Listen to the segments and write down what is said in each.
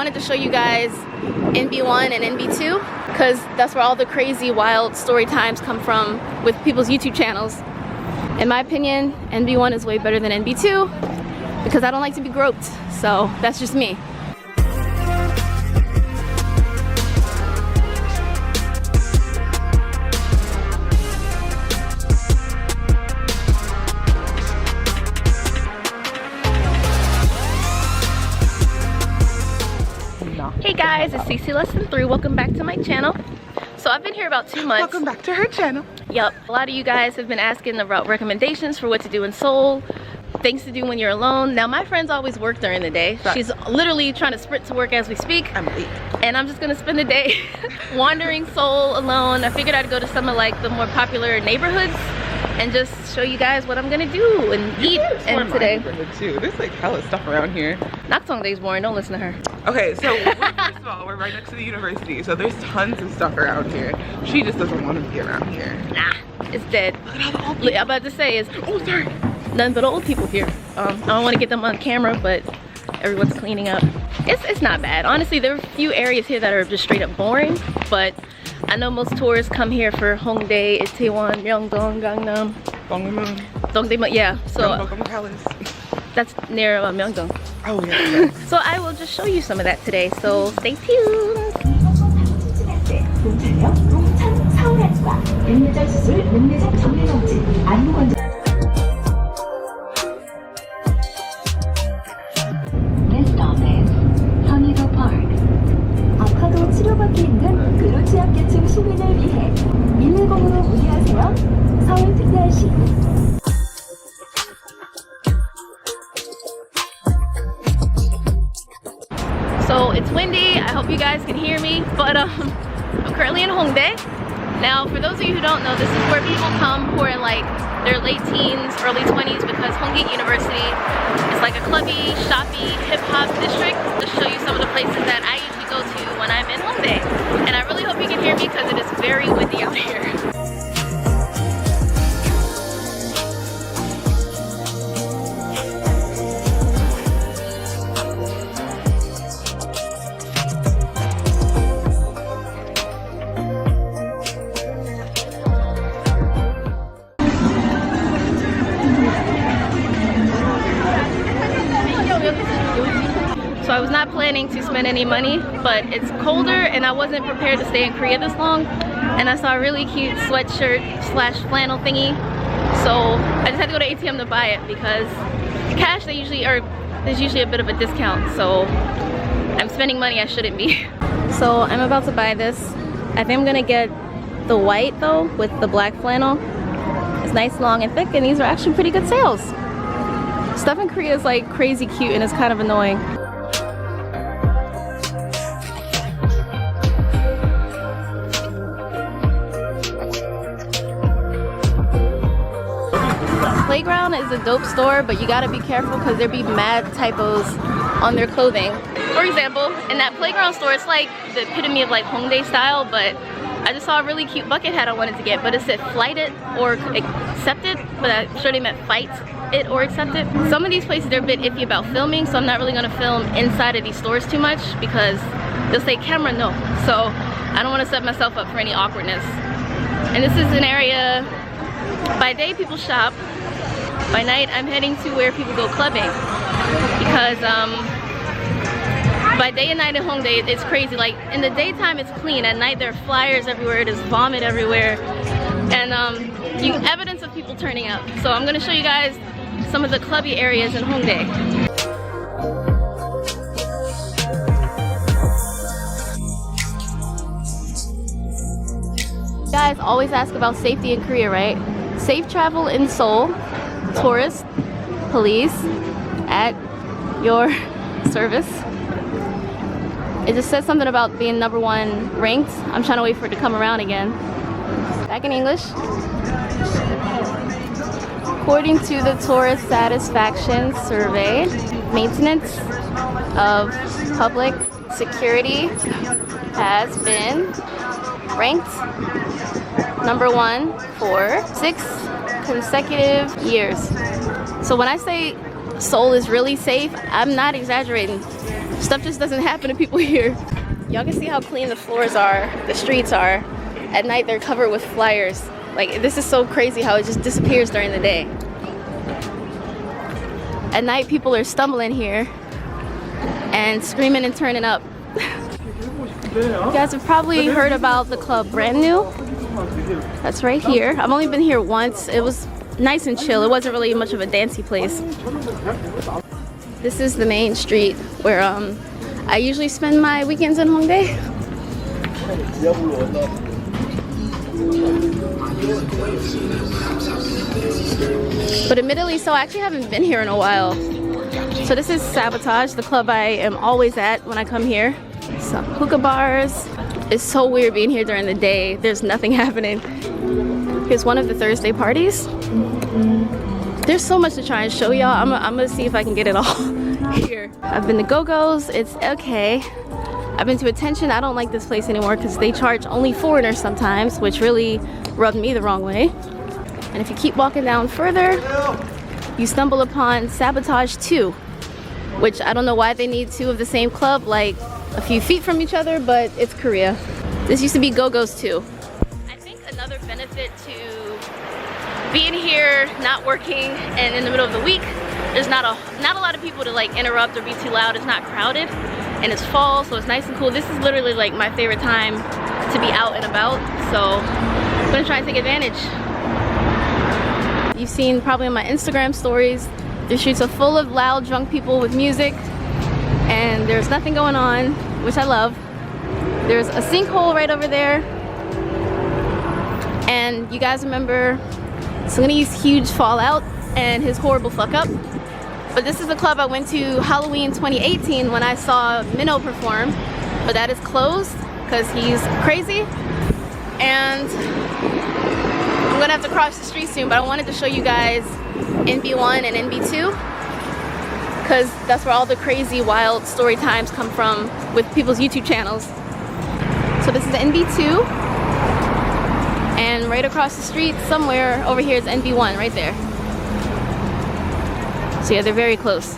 wanted to show you guys NB1 and NB2 because that's where all the crazy wild story times come from with people's YouTube channels. In my opinion, NB1 is way better than NB2 because I don't like to be groped, so that's just me. Hey guys, it's CC Lesson 3. Welcome back to my channel. So I've been here about 2 months. Welcome back to her channel. Yup. A lot of you guys have been asking about recommendations for what to do in Seoul, things to do when you're alone. Now my friends always work during the day. Right. She's literally trying to sprint to work as we speak. I'm late. And I'm just gonna spend the day wandering Seoul alone. I figured I'd go to some of like the more popular neighborhoods and just show you guys what I'm gonna do and eat. And today too. There's like hella stuff around here. Hongdae's boring, don't listen to her. Okay, so first of all, we're right next to the university, so there's tons of stuff around here. She just doesn't want to be around here. Nah, it's dead. Look at all the old people. I'm about to say is sorry. None but old people here. I don't want to get them on camera, but everyone's cleaning up. It's not bad. Honestly, there are a few areas here that are just straight up boring, but I know most tourists come here for Hongdae, Itaewon, Myeongdong, Gangnam. Dongdaemun, yeah. So that's near Myeongdong. Oh yeah. So I will just show you some of that today. So stay tuned. 치료받기 있는 그렇지 않겠층 시민을 위해 110으로 문의하세요. 서울특별시. So it's windy. I hope you guys can hear me, but I'm currently in Hongdae. Now, for those of you who don't know, this is where people come who are in like their late teens, early 20s, because Hongdae University is like a clubby, shoppy, hip-hop district. To show you some of the places that I usually go to when I'm in Hongdae. And I really hope you can hear me because it is very windy out here. So I was not planning to spend any money, but it's colder and I wasn't prepared to stay in Korea this long. And I saw a really cute sweatshirt slash flannel thingy. So I just had to go to ATM to buy it because cash there's usually a bit of a discount. So I'm spending money I shouldn't be. So I'm about to buy this. I think I'm gonna get the white though with the black flannel. It's nice, long and thick, and these are actually pretty good sales. Stuff in Korea is like crazy cute and it's kind of annoying. Playground is a dope store, but you gotta be careful because there be mad typos on their clothing. For example, in that playground store, it's like the epitome of like Hongdae style, but I just saw a really cute bucket hat I wanted to get, but it said flight it or accept it, but I'm sure they meant fight it or accept it. Some of these places, they're a bit iffy about filming, so I'm not really gonna film inside of these stores too much because they'll say camera no. So I don't wanna set myself up for any awkwardness. And this is an area, by day people shop, by night I'm heading to where people go clubbing because by day and night in Hongdae it's crazy. Like in the daytime it's clean, at night there are flyers everywhere, there's vomit everywhere, and evidence of people turning up. So I'm gonna show you guys some of the clubby areas in Hongdae. You guys always ask about safety in Korea, right? Safe travel in Seoul. Tourists, police, at your service. It just says something about being #1 ranked. I'm trying to wait for it to come around again. Back in English. According to the Tourist Satisfaction Survey, maintenance of public security has been ranked #1 for 6 consecutive years. So when I say Seoul is really safe, I'm not exaggerating. Stuff just doesn't happen to people here. Y'all can see how clean the floors are, the streets are. At night they're covered with flyers. Like, this is so crazy how it just disappears during the day. At night people are stumbling here and screaming and turning up. You guys have probably heard about the club Brand New. That's right here. I've only been here once. It was nice and chill. It wasn't really much of a dancey place. This is the main street where I usually spend my weekends in Hongdae. But admittedly, so I actually haven't been here in a while. So this is Sabotage, the club I am always at when I come here. Some Hookah Bars. It's so weird being here during the day. There's nothing happening. Here's one of the Thursday parties. There's so much to try and show y'all. I'm gonna see if I can get it all here. I've been to Go-Go's. It's okay. I've been to Attention. I don't like this place anymore because they charge only foreigners sometimes, which really rubbed me the wrong way. And if you keep walking down further, you stumble upon Sabotage 2, which I don't know why they need two of the same club like a few feet from each other, but it's Korea. This used to be Go-Go's too. I think another benefit to being here, not working, and in the middle of the week, there's not a lot of people to like interrupt or be too loud. It's not crowded, and it's fall, so it's nice and cool. This is literally like my favorite time to be out and about, so I'm gonna try and take advantage. You've seen probably on my Instagram stories, the streets are full of loud, drunk people with music, and there's nothing going on, which I love. There's a sinkhole right over there, and you guys remember Selena's huge fallout and his horrible fuck up. But this is the club I went to Halloween 2018 when I saw Minnow perform, but that is closed because he's crazy. And I'm gonna have to cross the street soon, but I wanted to show you guys NB1 and NB2 because that's where all the crazy wild story times come from with people's YouTube channels. So this is NB2, and right across the street somewhere over here is NB1 right there. So yeah, they're very close.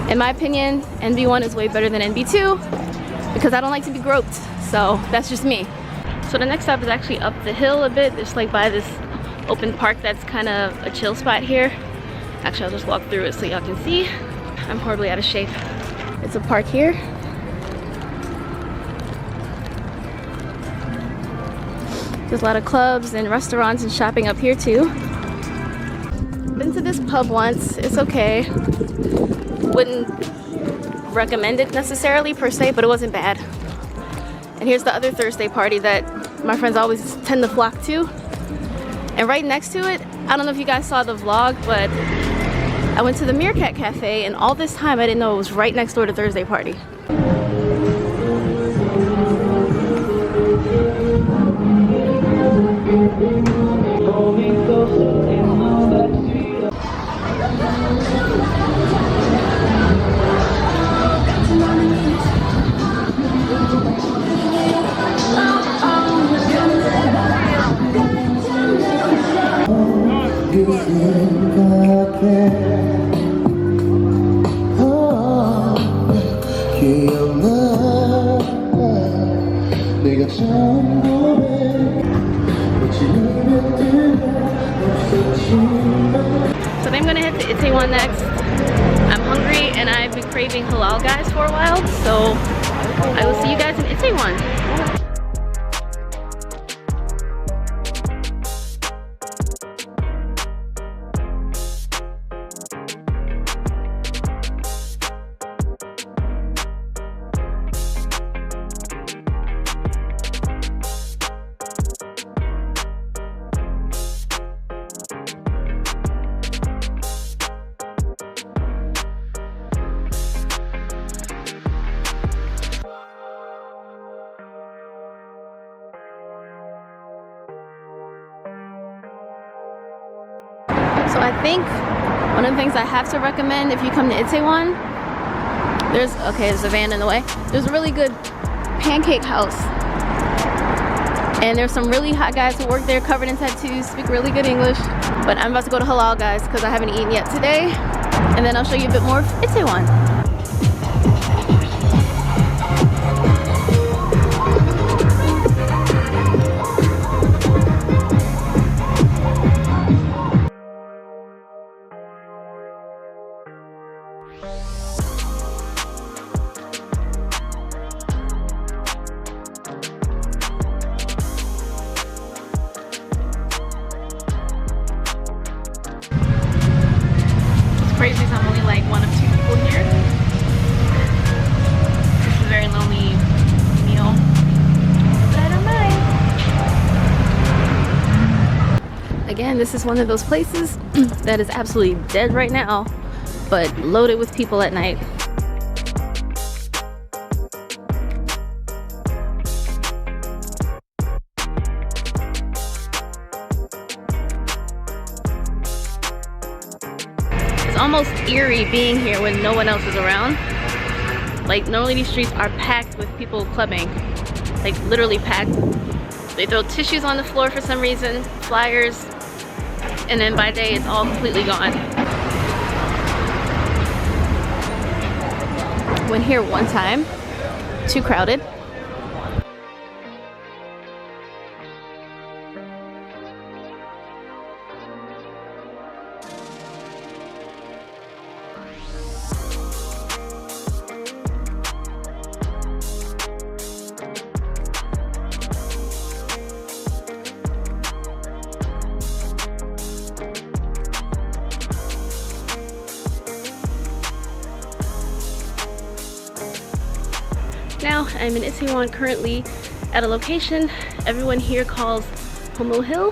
In my opinion, NB1 is way better than NB2 because I don't like to be groped, so that's just me. So the next stop is actually up the hill a bit. It's like by this open park that's kind of a chill spot here. Actually, I'll just walk through it so y'all can see. I'm horribly out of shape. It's a park here. There's a lot of clubs and restaurants and shopping up here too. Been to this pub once. It's okay. Wouldn't recommend it necessarily per se, but it wasn't bad. And here's the other Thursday party that my friends always tend to flock to. And right next to it, I don't know if you guys saw the vlog, but I went to the Meerkat Cafe, and all this time I didn't know it was right next door to Thursday party. So I'm gonna head to Itaewon next. I'm hungry and I've been craving halal guys for a while, so I will see you guys in Itaewon. So I think one of the things I have to recommend if you come to Itaewon, there's a van in the way. There's a really good pancake house. And there's some really hot guys who work there covered in tattoos, speak really good English. But I'm about to go to halal guys because I haven't eaten yet today. And then I'll show you a bit more of Itaewon. very lonely meal. But I don't mind. Again, this is one of those places that is absolutely dead right now, but loaded with people at night. It's almost eerie being here when no one else is around. Like, normally these streets are packed with people clubbing, like literally packed. They throw tissues on the floor for some reason, flyers, and then by day it's all completely gone. Went here one time, too crowded. Now I'm in Itaewon currently at a location everyone here calls Homo Hill.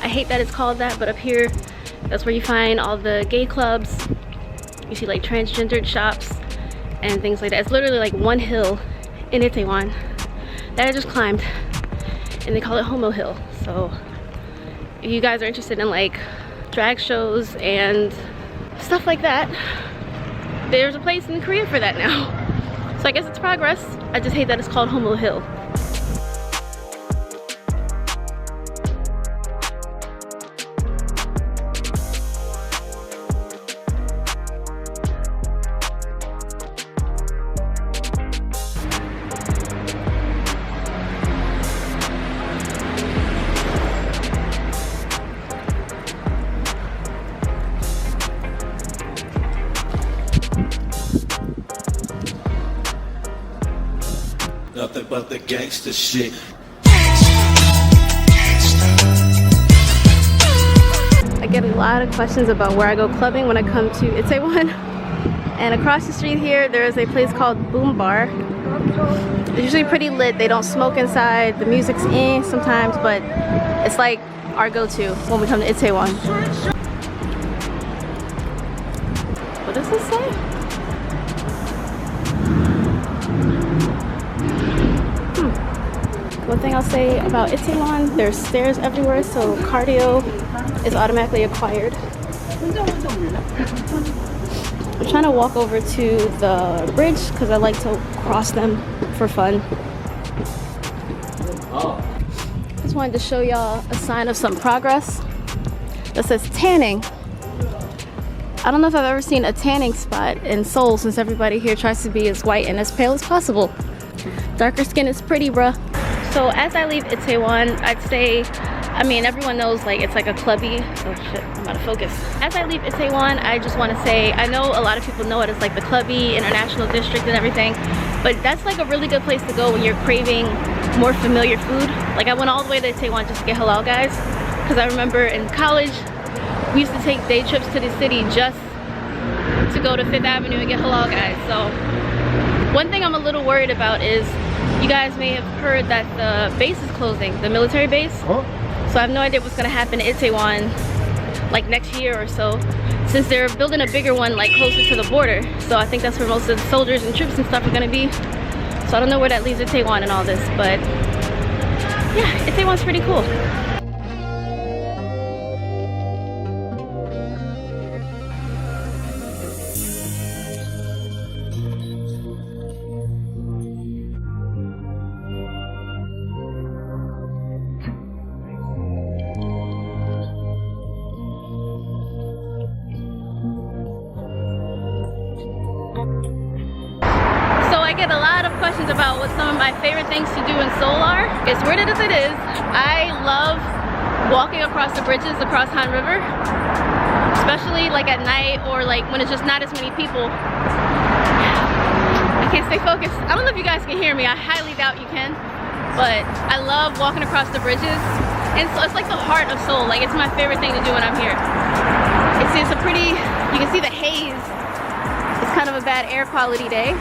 I hate that it's called that, but up here that's where you find all the gay clubs. You see like transgendered shops and things like that. It's literally like one hill in Itaewon that I just climbed, and they call it Homo Hill. So if you guys are interested in like drag shows and stuff like that, there's a place in Korea for that now. So I guess it's progress. I just hate that it's called Homo Hill. Nothing but the gangster shit. I get a lot of questions about where I go clubbing when I come to Itaewon. And across the street here, there is a place called Boom Bar. It's usually pretty lit. They don't smoke inside. The music's in sometimes, but it's like our go-to when we come to Itaewon. What does this say? One thing I'll say about Itaewon, there's stairs everywhere, so cardio is automatically acquired. I'm trying to walk over to the bridge because I like to cross them for fun. Just wanted to show y'all a sign of some progress that says tanning. I don't know if I've ever seen a tanning spot in Seoul since everybody here tries to be as white and as pale as possible. Darker skin is pretty, bruh. So as I leave Itaewon, I'd say, I mean, everyone knows like it's like a clubby, oh shit, I'm out of focus. As I leave Itaewon, I just want to say, I know a lot of people know it as like the clubby international district and everything, but that's like a really good place to go when you're craving more familiar food. Like I went all the way to Itaewon just to get halal guys, because I remember in college, we used to take day trips to the city just to go to Fifth Avenue and get halal guys. So one thing I'm a little worried about is, you guys may have heard that the base is closing, the military base. So I have no idea what's gonna happen to Itaewon like next year or so, since they're building a bigger one like closer to the border. So I think that's where most of the soldiers and troops and stuff are gonna be. So I don't know where that leaves Itaewon and all this, but yeah, Itaewon's pretty cool. I get a lot of questions about what some of my favorite things to do in Seoul are. As weird as it is, I love walking across the bridges across Han River, especially like at night or like when it's just not as many people. I can't stay focused. I don't know if you guys can hear me. I highly doubt you can, but I love walking across the bridges. And so it's like the heart of Seoul. Like it's my favorite thing to do when I'm here. It's a pretty, you can see the haze. It's kind of a bad air quality day.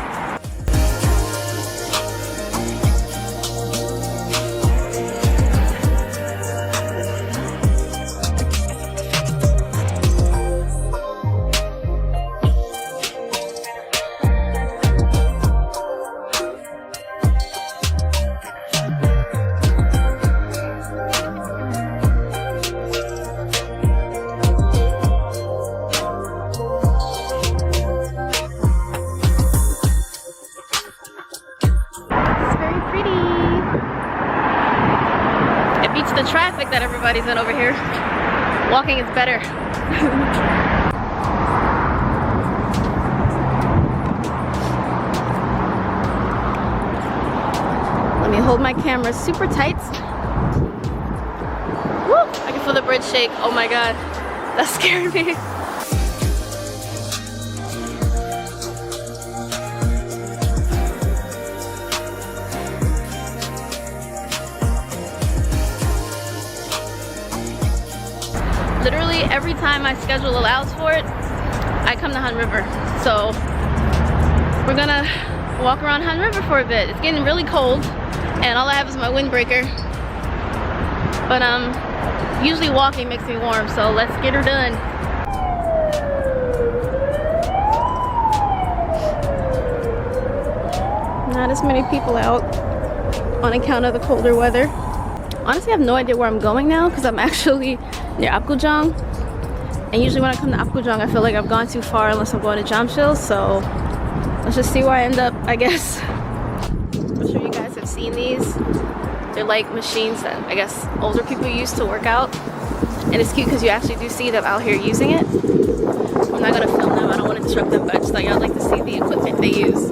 the traffic that everybody's in over here. Walking is better. Let me hold my camera super tight. Woo! I can feel the bridge shake. Oh my god, that scared me. Literally every time my schedule allows for it, I come to Han River. So we're gonna walk around Han River for a bit. It's getting really cold and all I have is my windbreaker. But usually walking makes me warm, so let's get her done. Not as many people out on account of the colder weather. Honestly, I have no idea where I'm going now because I'm actually near Apgujeong. And usually when I come to Apgujeong, I feel like I've gone too far unless I'm going to Jamsil. So let's just see where I end up, I guess. I'm sure you guys have seen these. They're like machines that I guess older people use to work out. And it's cute because you actually do see them out here using it. I'm not gonna film them, I don't want to disrupt them, but I just thought y'all like to see the equipment they use.